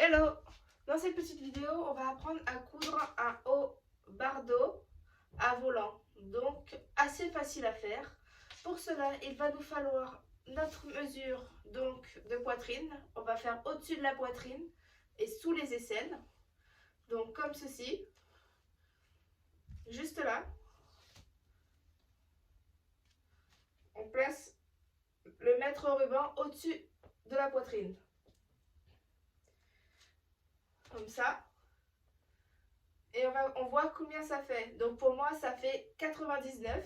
Hello! Dans cette petite vidéo, on va apprendre à coudre un haut bardeau à volant. Donc, assez facile à faire. Pour cela, il va nous falloir notre mesure de poitrine. On va faire au-dessus de la poitrine et sous les aisselles. Donc, comme ceci. Juste là. On place le mètre ruban au-dessus de la poitrine. Comme ça. Et on voit combien ça fait. Donc pour moi, ça fait 99.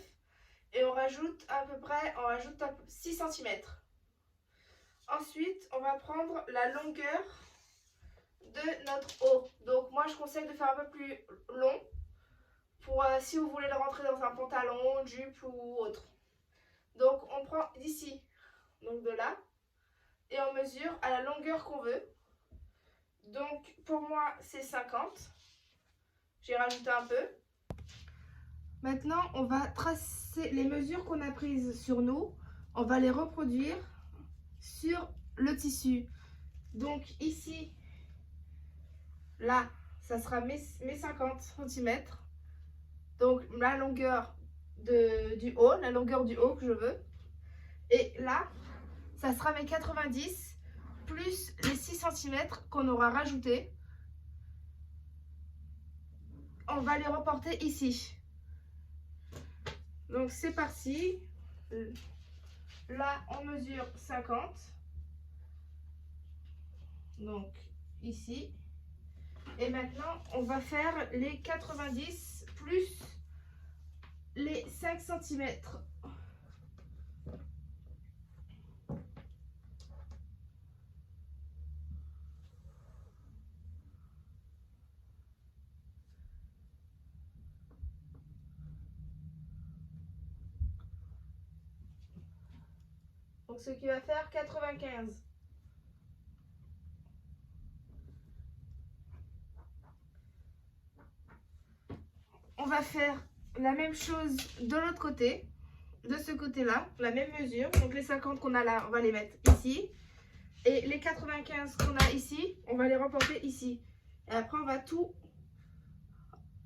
Et on rajoute à peu près 6 cm. Ensuite, on va prendre la longueur de notre haut. Donc moi, je conseille de faire un peu plus long pour si vous voulez le rentrer dans un pantalon, jupe ou autre. Donc on prend d'ici, donc de là, et on mesure à la longueur qu'on veut. Donc pour moi, c'est 50. J'ai rajouté un peu. Maintenant, on va tracer les mesures qu'on a prises sur nous. On va les reproduire sur le tissu. Donc ici, là, ça sera mes 50 cm. Donc la longueur du haut, la longueur du haut que je veux. Et là, ça sera mes 90 plus les 6 cm qu'on aura rajouté. On va les reporter ici. Donc c'est parti. Là, on mesure 50. Donc ici. Et maintenant, on va faire les 90 plus les 5 cm. Donc ce qui va faire 95. On va faire la même chose de l'autre côté, de ce côté-là, la même mesure. Donc les 50 qu'on a là, on va les mettre ici. Et les 95 qu'on a ici, on va les reporter ici. Et après, on va tout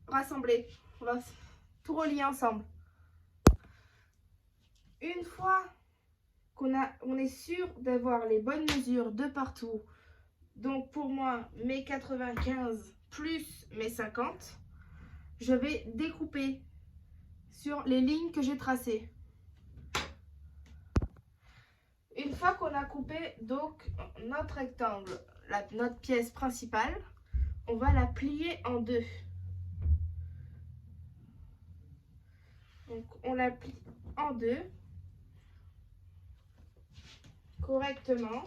rassembler. On va tout relier ensemble. Une fois on est sûr d'avoir les bonnes mesures de partout, donc pour moi, mes 95 plus mes 50, je vais découper sur les lignes que j'ai tracées. Une fois qu'on a coupé donc notre rectangle, notre pièce principale, on va la plier en deux. Donc on la plie en deux correctement.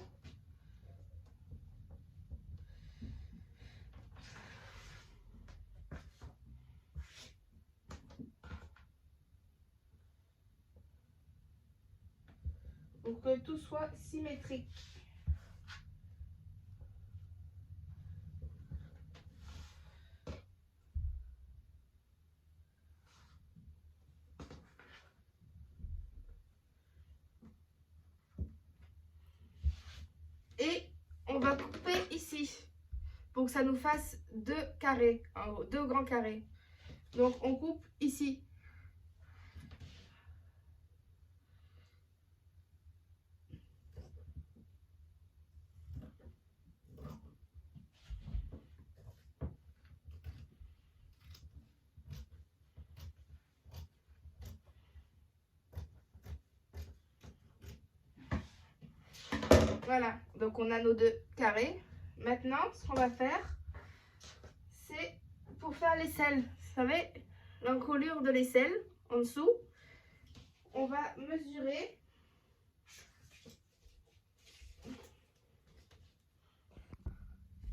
Pour que tout soit symétrique. Et on va couper ici pour que ça nous fasse deux carrés, en gros, deux grands carrés. Donc on coupe ici. Voilà, donc on a nos deux carrés. Maintenant, ce qu'on va faire, c'est pour faire l'aisselle. Vous savez, l'encolure de l'aisselle en dessous. On va mesurer.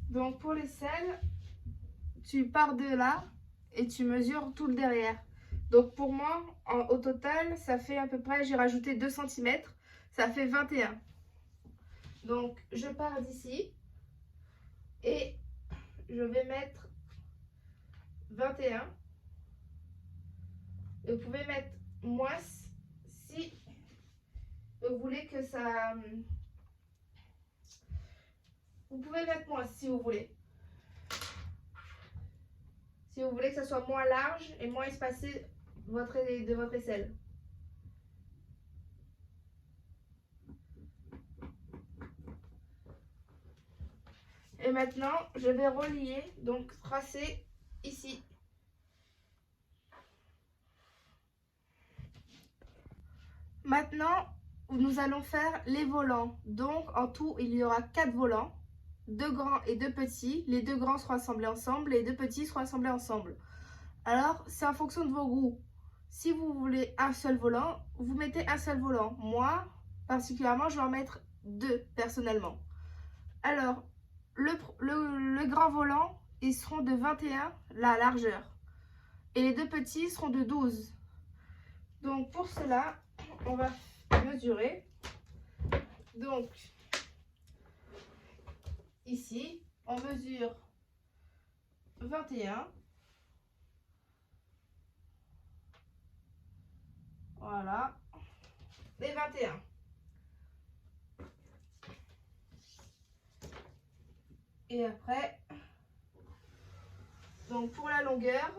Donc pour l'aisselle, tu pars de là et tu mesures tout le derrière. Donc pour moi, au total, ça fait à peu près, j'ai rajouté 2 cm, ça fait 21. Donc je pars d'ici et je vais mettre 21. Vous pouvez mettre moins si vous voulez que ça Vous pouvez mettre moins si vous voulez. Si vous voulez que ça soit moins large et moins espacé de votre aisselle. Et maintenant, je vais relier, donc tracer ici. Maintenant, nous allons faire les volants. Donc, en tout, il y aura 4 volants. 2 grands et 2 petits. Les 2 grands seront assemblés ensemble, les 2 petits seront assemblés ensemble. Alors, c'est en fonction de vos goûts. Si vous voulez un seul volant, vous mettez un seul volant. Moi, particulièrement, je vais en mettre 2 personnellement. Alors, le grand volant, ils seront de 21 la largeur. Et les 2 petits seront de 12. Donc, pour cela, on va mesurer. Donc, ici, on mesure 21. Voilà. Et 21. Et après, donc pour la longueur,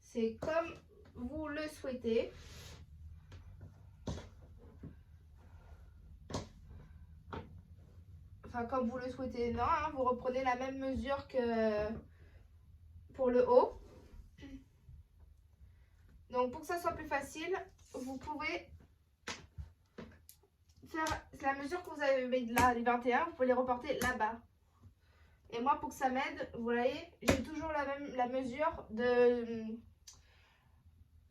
c'est comme vous le souhaitez. Enfin, comme vous le souhaitez, non, hein, vous reprenez la même mesure que pour le haut. Donc, pour que ça soit plus facile, vous pouvez faire la mesure que vous avez mis là, les 21, vous pouvez les reporter là-bas. Et moi, pour que ça m'aide, vous voyez, j'ai toujours la mesure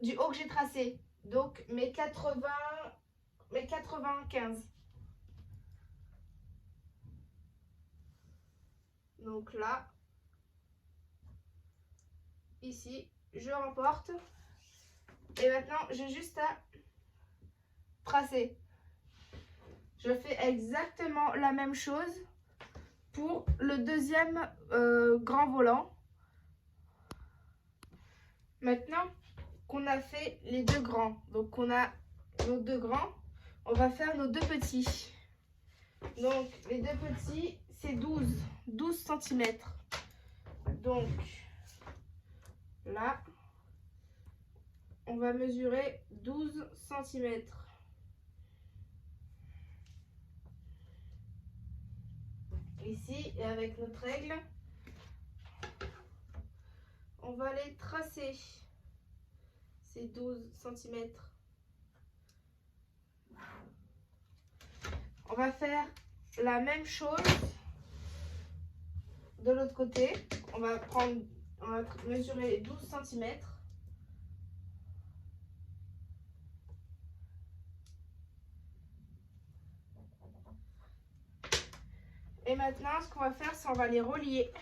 du haut que j'ai tracé. Donc, mes 95. Donc là, ici, je remporte. Et maintenant, j'ai juste à tracer. Je fais exactement la même chose pour le deuxième grand volant. Maintenant qu'on a fait les 2 grands, donc on a nos 2 grands, on va faire nos 2 petits. Donc les 2 petits, c'est 12 cm. Donc là, on va mesurer 12 cm. Ici, et avec notre règle, on va les tracer, ces 12 cm. On va faire la même chose de l'autre côté. On va mesurer 12 cm. Et maintenant, ce qu'on va faire, c'est on va les relier.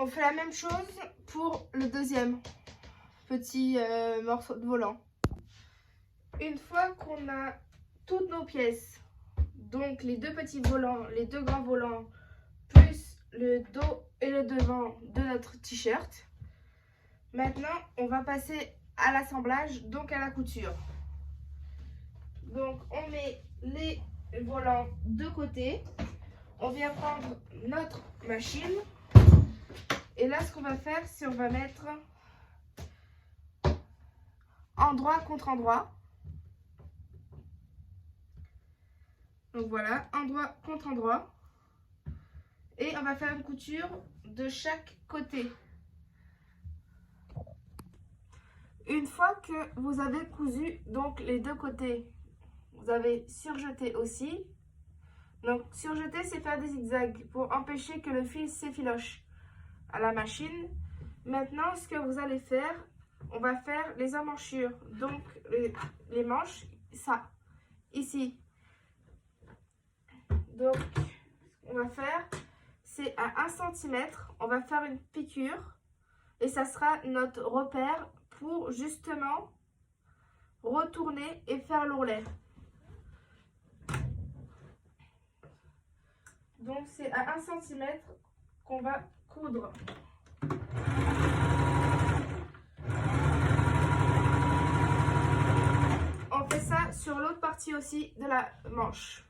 On fait la même chose pour le deuxième petit morceau de volant. Une fois qu'on a toutes nos pièces, donc les 2 petits volants, les 2 grands volants, plus le dos et le devant de notre t-shirt, maintenant on va passer à l'assemblage, donc à la couture. Donc on met les volants de côté, on vient prendre notre machine. Et là, ce qu'on va faire, c'est on va mettre endroit contre endroit. Donc voilà, endroit contre endroit. Et on va faire une couture de chaque côté. Une fois que vous avez cousu donc les 2 côtés, vous avez surjeté aussi. Donc surjeter, c'est faire des zigzags pour empêcher que le fil s'effiloche à la machine. Maintenant, ce que vous allez faire, on va faire les emmanchures. Donc les manches, ça, ici. Donc, ce qu'on va faire, c'est à 1 cm, on va faire une piqûre et ça sera notre repère pour justement retourner et faire l'ourlet. Donc c'est à 1 cm qu'on va coudre. On fait ça sur l'autre partie aussi de la manche.